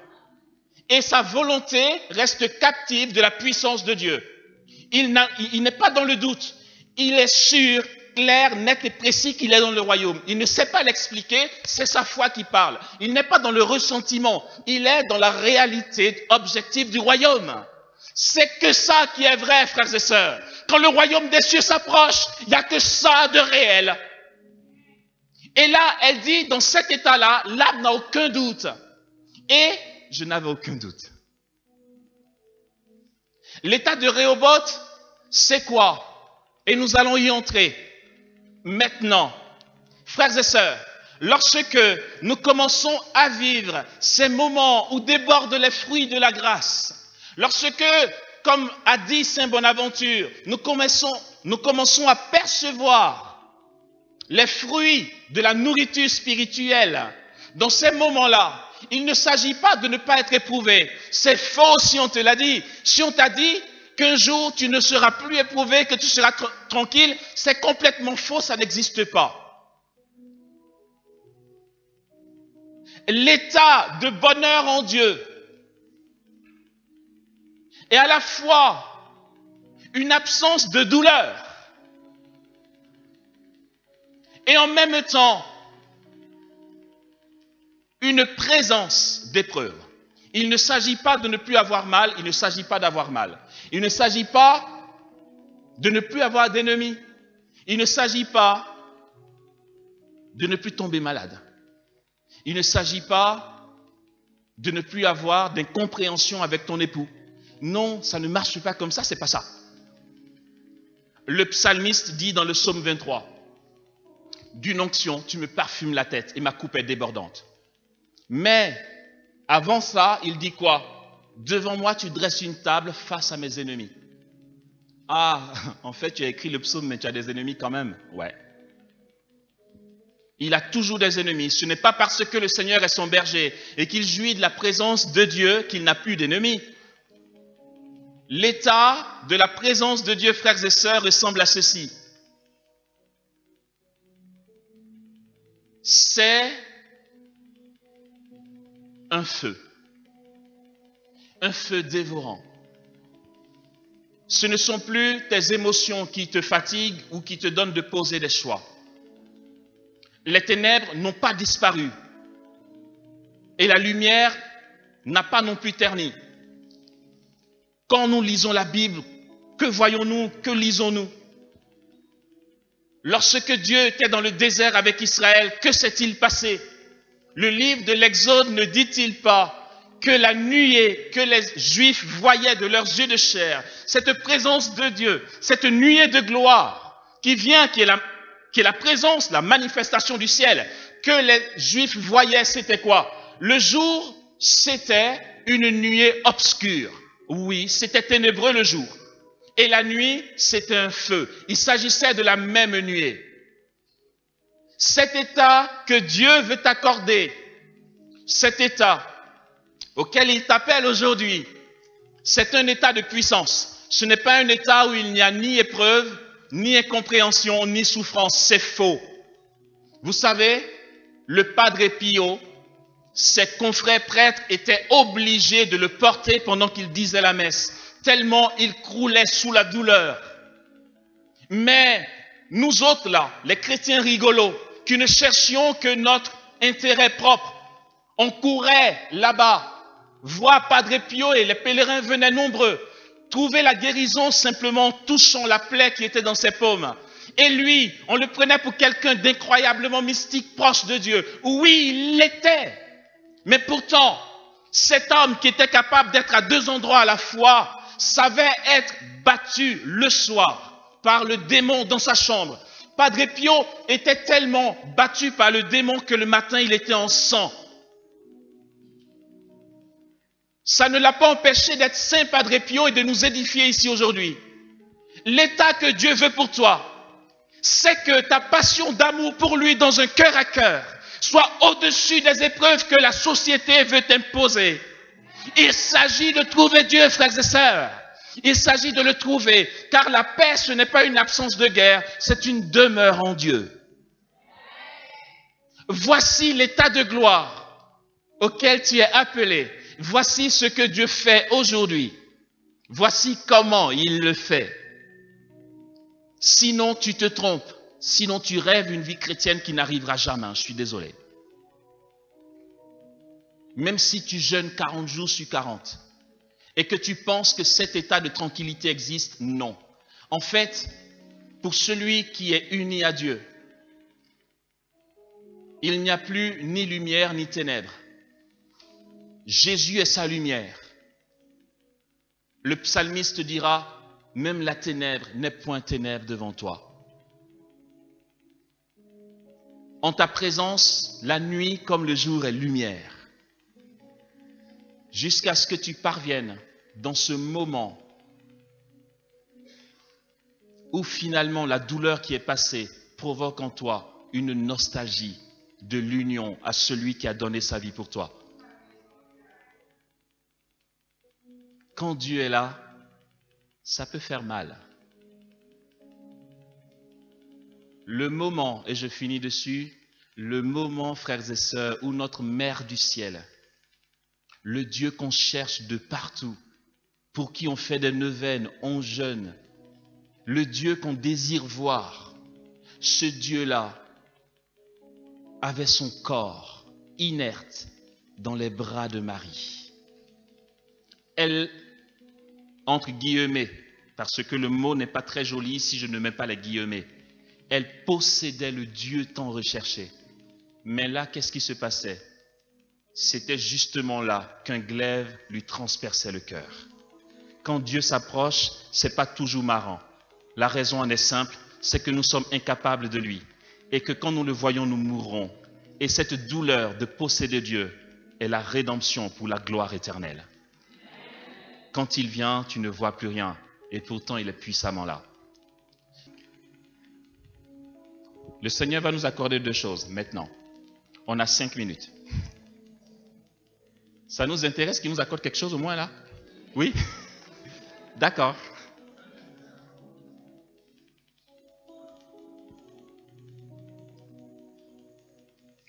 Et sa volonté reste captive de la puissance de Dieu. Il n'est pas dans le doute. Il est sûr, clair, net et précis qu'il est dans le royaume. Il ne sait pas l'expliquer, c'est sa foi qui parle. Il n'est pas dans le ressentiment. Il est dans la réalité objective du royaume. C'est que ça qui est vrai, frères et sœurs. Quand le royaume des cieux s'approche, il n'y a que ça de réel. Et là, elle dit, dans cet état-là, l'âme n'a aucun doute. Et je n'avais aucun doute. L'état de Rehoboth, c'est quoi? Et nous allons y entrer maintenant. Frères et sœurs, lorsque nous commençons à vivre ces moments où débordent les fruits de la grâce, lorsque, comme a dit Saint Bonaventure, nous commençons à percevoir les fruits de la nourriture spirituelle, dans ces moments-là, il ne s'agit pas de ne pas être éprouvé. C'est faux si on te l'a dit. Si on t'a dit qu'un jour tu ne seras plus éprouvé, que tu seras tranquille, c'est complètement faux, ça n'existe pas. L'état de bonheur en Dieu est à la fois une absence de douleur et en même temps une présence d'épreuve. Il ne s'agit pas de ne plus avoir mal, il ne s'agit pas d'avoir mal. Il ne s'agit pas de ne plus avoir d'ennemis. Il ne s'agit pas de ne plus tomber malade. Il ne s'agit pas de ne plus avoir d'incompréhension avec ton époux. Non, ça ne marche pas comme ça, c'est pas ça. Le psalmiste dit dans le psaume 23, d'une onction, tu me parfumes la tête et ma coupe est débordante. Mais, avant ça, il dit quoi? Devant moi, tu dresses une table face à mes ennemis. Ah, en fait, tu as écrit le psaume, mais tu as des ennemis quand même. Ouais. Il a toujours des ennemis. Ce n'est pas parce que le Seigneur est son berger et qu'il jouit de la présence de Dieu qu'il n'a plus d'ennemis. L'état de la présence de Dieu, frères et sœurs, ressemble à ceci. C'est un feu dévorant. Ce ne sont plus tes émotions qui te fatiguent ou qui te donnent de poser des choix. Les ténèbres n'ont pas disparu et la lumière n'a pas non plus terni. Quand nous lisons la Bible, que voyons-nous, que lisons-nous? Lorsque Dieu était dans le désert avec Israël, que s'est-il passé? Le livre de l'Exode ne dit-il pas que la nuée que les Juifs voyaient de leurs yeux de chair, cette présence de Dieu, cette nuée de gloire qui vient, qui est la présence, la manifestation du ciel, que les Juifs voyaient, c'était quoi? Le jour, c'était une nuée obscure. Oui, c'était ténébreux le jour. et la nuit, c'était un feu. Il s'agissait de la même nuée. Cet état que Dieu veut t'accorder, cet état auquel il t'appelle aujourd'hui, c'est un état de puissance. Ce n'est pas un état où il n'y a ni épreuve, ni incompréhension, ni souffrance. C'est faux. Vous savez, le Padre Pio, ses confrères prêtres étaient obligés de le porter pendant qu'il disait la messe, tellement il croulait sous la douleur. Mais nous autres là, les chrétiens rigolos, qui ne cherchions que notre intérêt propre, on courait là-bas, voir Padre Pio et les pèlerins venaient nombreux, trouver la guérison simplement en touchant la plaie qui était dans ses paumes. Et lui, on le prenait pour quelqu'un d'incroyablement mystique, proche de Dieu. Oui, il l'était. Mais pourtant, cet homme qui était capable d'être à deux endroits à la fois, savait être battu le soir par le démon dans sa chambre. Padre Pio était tellement battu par le démon que le matin, il était en sang. Ça ne l'a pas empêché d'être saint, Padre Pio, et de nous édifier ici aujourd'hui. L'état que Dieu veut pour toi, c'est que ta passion d'amour pour lui dans un cœur à cœur soit au-dessus des épreuves que la société veut t'imposer. Il s'agit de trouver Dieu, frères et sœurs. Il s'agit de le trouver, car la paix, ce n'est pas une absence de guerre, c'est une demeure en Dieu. Voici l'état de gloire auquel tu es appelé. Voici ce que Dieu fait aujourd'hui. Voici comment il le fait. Sinon, tu te trompes. Sinon, tu rêves une vie chrétienne qui n'arrivera jamais. Je suis désolé. Même si tu jeûnes 40 jours sur 40 et que tu penses que cet état de tranquillité existe, non. En fait, pour celui qui est uni à Dieu, il n'y a plus ni lumière ni ténèbres. Jésus est sa lumière. Le psalmiste dira, même la ténèbre n'est point ténèbre devant toi. En ta présence, la nuit comme le jour est lumière. Jusqu'à ce que tu parviennes dans ce moment où finalement la douleur qui est passée provoque en toi une nostalgie de l'union à celui qui a donné sa vie pour toi. Quand Dieu est là, ça peut faire mal. Le moment, et je finis dessus, le moment, frères et sœurs, où notre Mère du ciel, le Dieu qu'on cherche de partout, pour qui on fait des neuvaines, on jeûne, le Dieu qu'on désire voir, ce Dieu-là avait son corps inerte dans les bras de Marie. Elle, entre guillemets, parce que le mot n'est pas très joli si je ne mets pas les guillemets, elle possédait le Dieu tant recherché. Mais là, qu'est-ce qui se passait? C'était justement là qu'un glaive lui transperçait le cœur. Quand Dieu s'approche, c'est pas toujours marrant. La raison en est simple, c'est que nous sommes incapables de lui. Et que quand nous le voyons, nous mourrons. Et cette douleur de posséder Dieu est la rédemption pour la gloire éternelle. Quand il vient, tu ne vois plus rien. Et pourtant, il est puissamment là. Le Seigneur va nous accorder deux choses maintenant. On a 5 minutes. Ça nous intéresse qu'il nous accorde quelque chose au moins là? Oui? D'accord.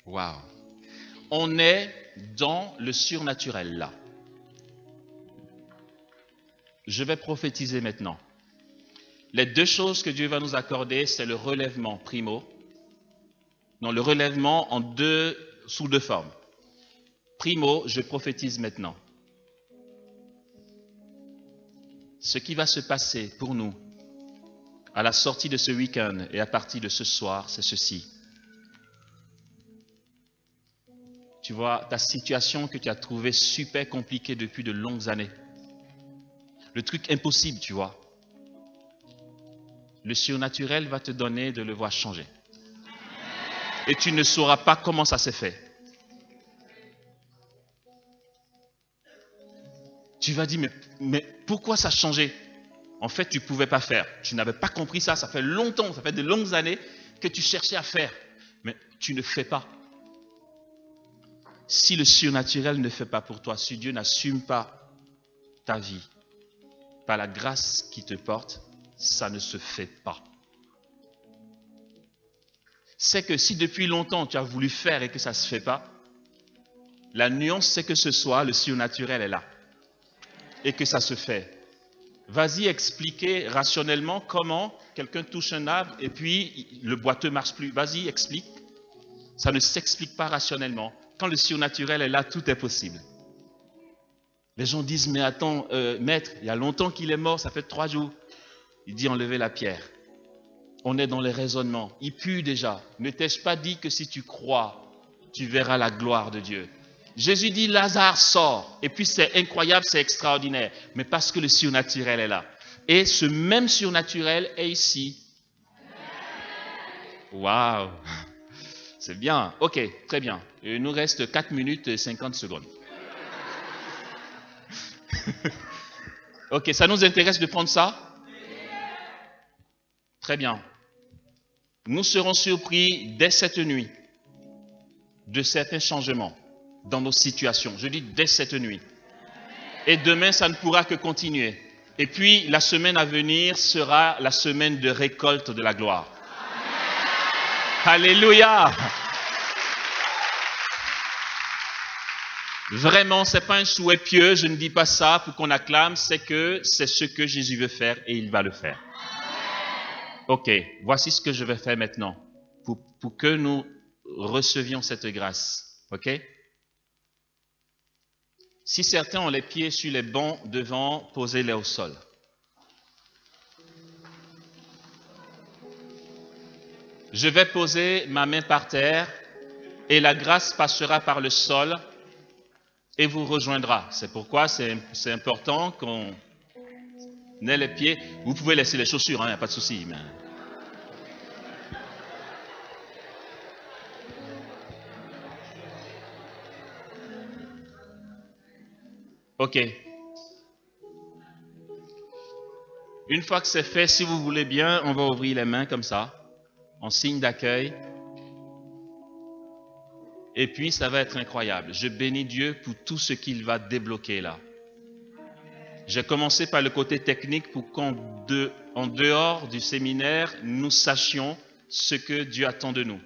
Waouh. On est dans le surnaturel là. Je vais prophétiser maintenant. Les deux choses que Dieu va nous accorder, c'est le relèvement primo. Non, le relèvement sous deux formes. Primo, je prophétise maintenant. Ce qui va se passer pour nous à la sortie de ce week-end et à partir de ce soir, c'est ceci. Tu vois, ta situation que tu as trouvée super compliquée depuis de longues années. Le truc impossible, tu vois. Le surnaturel va te donner de le voir changer. Et tu ne sauras pas comment ça s'est fait. Tu vas dire, mais pourquoi ça a changé? En fait, tu ne pouvais pas faire. Tu n'avais pas compris ça. Ça fait longtemps, ça fait de longues années que tu cherchais à faire. Mais tu ne fais pas. Si le surnaturel ne fait pas pour toi, si Dieu n'assume pas ta vie, par la grâce qui te porte, ça ne se fait pas. C'est que si depuis longtemps tu as voulu faire et que ça ne se fait pas, la nuance c'est que ce soir, le surnaturel est là. Et que ça se fait. Vas-y expliquer rationnellement comment quelqu'un touche un arbre et puis le boiteux ne marche plus. Vas-y, explique. Ça ne s'explique pas rationnellement. Quand le surnaturel est là, tout est possible. Les gens disent, mais attends, maître, il y a longtemps qu'il est mort, ça fait 3 jours. Il dit, enlevez la pierre. On est dans les raisonnements. Il pue déjà. Ne t'ai-je pas dit que si tu crois, tu verras la gloire de Dieu? Jésus dit, Lazare sort. Et puis c'est incroyable, c'est extraordinaire. Mais parce que le surnaturel est là. Et ce même surnaturel est ici. Waouh! C'est bien. Ok, très bien. Il nous reste 4 minutes et 50 secondes. Ok, ça nous intéresse de prendre ça? Très bien. Nous serons surpris dès cette nuit de certains changements dans nos situations. Je dis dès cette nuit. Et demain, ça ne pourra que continuer. Et puis, la semaine à venir sera la semaine de récolte de la gloire. Alléluia! Vraiment, ce n'est pas un souhait pieux, je ne dis pas ça pour qu'on acclame, c'est que c'est ce que Jésus veut faire et il va le faire. Ok, voici ce que je vais faire maintenant pour que nous recevions cette grâce. Ok? Si certains ont les pieds sur les bancs devant, posez-les au sol. Je vais poser ma main par terre et la grâce passera par le sol et vous rejoindra. C'est pourquoi c'est important qu'on ait les pieds. Vous pouvez laisser les chaussures, il n'y a pas de souci. Mais... Ok. Une fois que c'est fait, si vous voulez bien, on va ouvrir les mains comme ça, en signe d'accueil. Et puis, ça va être incroyable. Je bénis Dieu pour tout ce qu'il va débloquer là. J'ai commencé par le côté technique pour qu'en dehors du séminaire, nous sachions ce que Dieu attend de nous.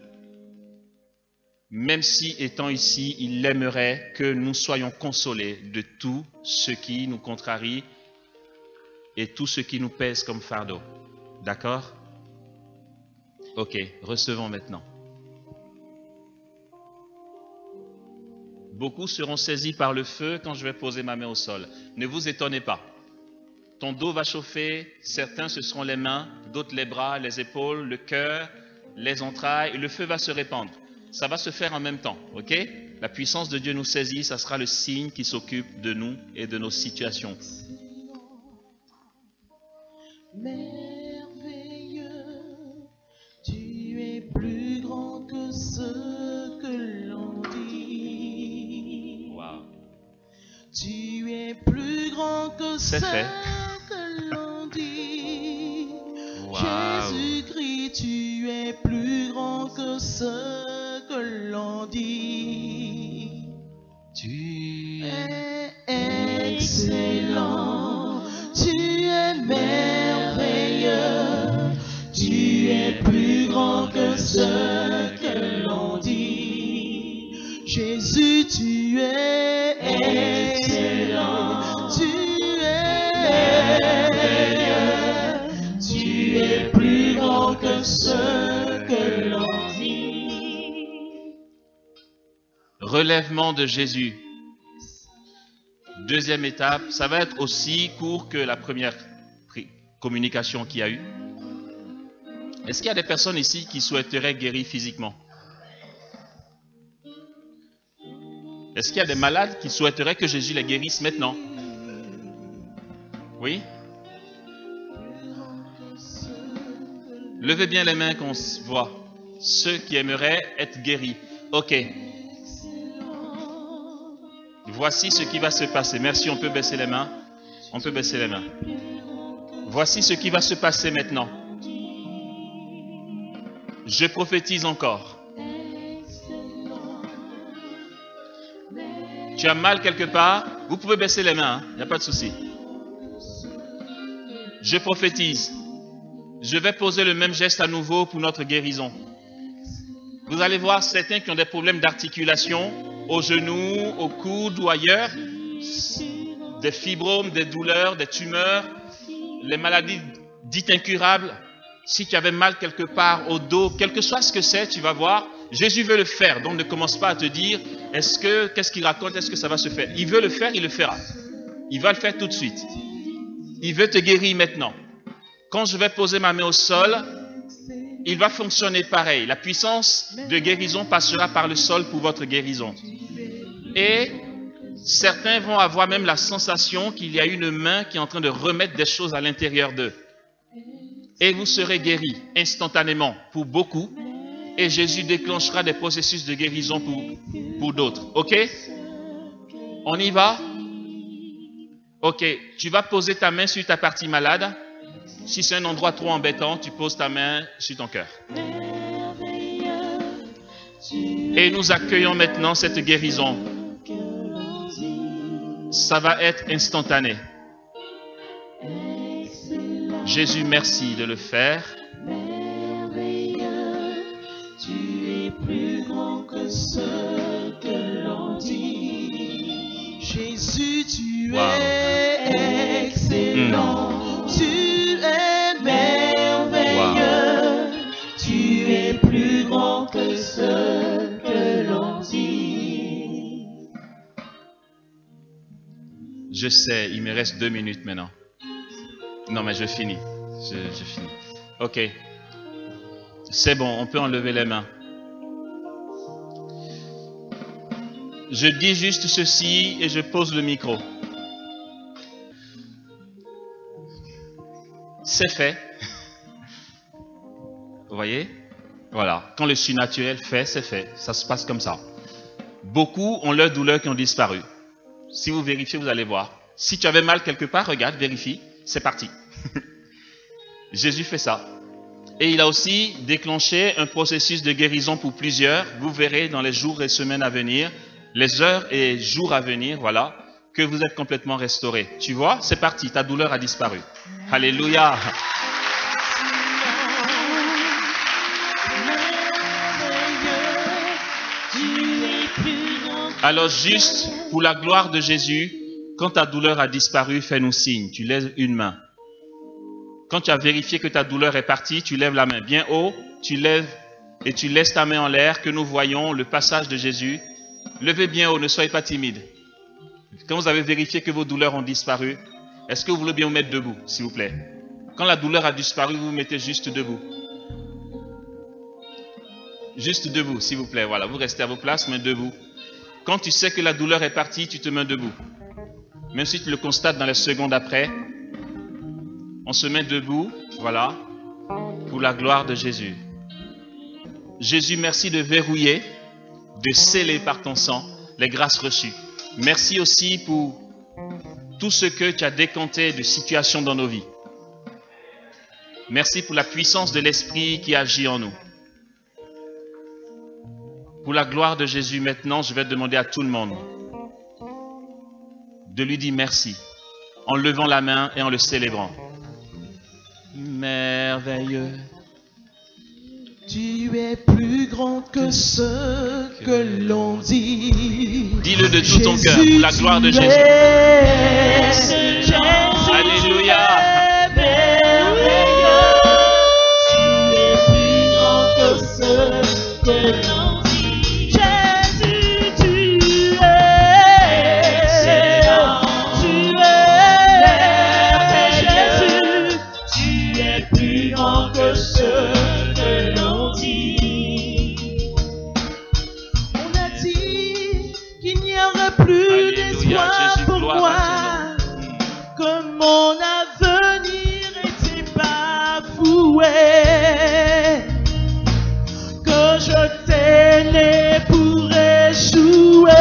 Même si, étant ici, il aimerait que nous soyons consolés de tout ce qui nous contrarie et tout ce qui nous pèse comme fardeau. D'accord? Ok, recevons maintenant. Beaucoup seront saisis par le feu quand je vais poser ma main au sol. Ne vous étonnez pas. Ton dos va chauffer, certains ce seront les mains, d'autres les bras, les épaules, le cœur, les entrailles, et le feu va se répandre. Ça va se faire en même temps, ok? La puissance de Dieu nous saisit, ça sera le signe qui s'occupe de nous et de nos situations. Merveilleux, tu es plus grand que ce que l'on dit. Wow. Tu es plus grand que ce fait. que l'on dit. Wow. Jésus-Christ, tu es plus grand que ce que l'on dit. Tu es excellent, tu es merveilleux, tu es plus grand que ce que l'on dit. Jésus, tu es excellent, tu es merveilleux, tu es plus grand que ce que l'on dit. relèvement de Jésus. Deuxième étape, ça va être aussi court que la première communication qu'il y a eu. Est-ce qu'il y a des personnes ici qui souhaiteraient guérir physiquement? Est-ce qu'il y a des malades qui souhaiteraient que Jésus les guérisse maintenant? Oui? Levez bien les mains qu'on se voit. Ceux qui aimeraient être guéris. Ok. Voici ce qui va se passer. Merci, on peut baisser les mains. On peut baisser les mains. Voici ce qui va se passer maintenant. Je prophétise encore. Tu as mal quelque part, vous pouvez baisser les mains, il n'y a pas de souci. Je prophétise. Je vais poser le même geste à nouveau pour notre guérison. Vous allez voir certains qui ont des problèmes d'articulation, aux genoux, au coude ou ailleurs, des fibromes, des douleurs, des tumeurs, les maladies dites incurables. Si tu avais mal quelque part au dos, quel que soit ce que c'est, tu vas voir, Jésus veut le faire. Donc ne commence pas à te dire, qu'est-ce qu'il raconte, est-ce que ça va se faire? Il veut le faire, il le fera. Il va le faire tout de suite. Il veut te guérir maintenant. Quand je vais poser ma main au sol, il va fonctionner pareil. La puissance de guérison passera par le sol pour votre guérison. Et certains vont avoir même la sensation qu'il y a une main qui est en train de remettre des choses à l'intérieur d'eux. Et vous serez guéris instantanément pour beaucoup. Et Jésus déclenchera des processus de guérison pour d'autres. Ok? On y va? Ok. Tu vas poser ta main sur ta partie malade. Si c'est un endroit trop embêtant, tu poses ta main sur ton cœur. Et nous accueillons maintenant cette guérison. Ça va être instantané. Jésus, merci de le faire. Tu es plus grand que ce que l'on dit. Jésus, tu es excellent. Tu es merveilleux. Tu es plus grand que ce que l'on dit. Je sais, il me reste 2 minutes maintenant. Non, mais je finis. Je finis. Ok. C'est bon, on peut enlever les mains. Je dis juste ceci et je pose le micro. C'est fait. Vous voyez? Voilà. Quand le surnaturel fait, c'est fait. Ça se passe comme ça. Beaucoup ont leurs douleurs qui ont disparu. Si vous vérifiez, vous allez voir. Si tu avais mal quelque part, regarde, vérifie. C'est parti. Jésus fait ça. Et il a aussi déclenché un processus de guérison pour plusieurs. Vous verrez dans les jours et semaines à venir, les heures et jours à venir, voilà, que vous êtes complètement restaurés. Tu vois, c'est parti, ta douleur a disparu. Alléluia. Alors juste pour la gloire de Jésus, quand ta douleur a disparu, fais-nous signe. Tu lèves une main. Quand tu as vérifié que ta douleur est partie, tu lèves la main bien haut, tu lèves et tu laisses ta main en l'air, que nous voyons le passage de Jésus. Levez bien haut, ne soyez pas timide. Quand vous avez vérifié que vos douleurs ont disparu, est-ce que vous voulez bien vous mettre debout, s'il vous plaît? Quand la douleur a disparu, vous vous mettez juste debout. Juste debout, s'il vous plaît. Voilà, vous restez à vos places, mais debout. Quand tu sais que la douleur est partie, tu te mets debout. Même si tu le constates dans les secondes après, on se met debout, voilà, pour la gloire de Jésus. Jésus, merci de verrouiller, de sceller par ton sang les grâces reçues. Merci aussi pour tout ce que tu as décanté de situations dans nos vies. Merci pour la puissance de l'Esprit qui agit en nous. Pour la gloire de Jésus, maintenant, je vais demander à tout le monde de lui dire merci, en levant la main et en le célébrant. Merveilleux. Tu es plus grand que ce que l'on dit. Dis-le de tout ton cœur, pour la gloire de Jésus. Alléluia. Tu es plus grand que ce que l'on dit. Jésus, tu es excellent. Tu es Jésus. Tu es plus grand que ce que l'on dit. On a dit qu'il n'y aurait plus d'espoir pour moi, que mon avenir était bafoué, que je t'ai né pour échouer.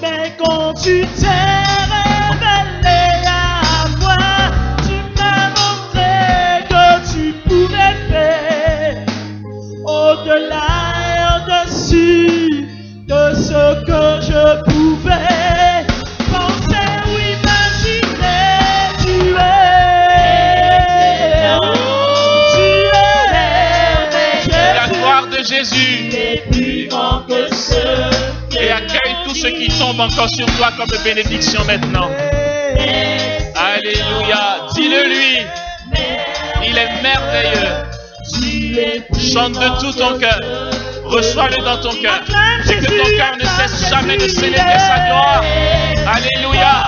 Mais quand tu t'es révélé à moi, ce que je pouvais penser ou imaginer. Tu es La gloire de Jésus. plus grand que ce Et accueille tous ceux qui tombent encore sur toi comme bénédiction maintenant. Alléluia. Dis-le lui. Il est merveilleux. Chante de tout ton cœur. Reçois-le dans ton cœur. Et que ton cœur ne cesse jamais de célébrer sa gloire. Alléluia.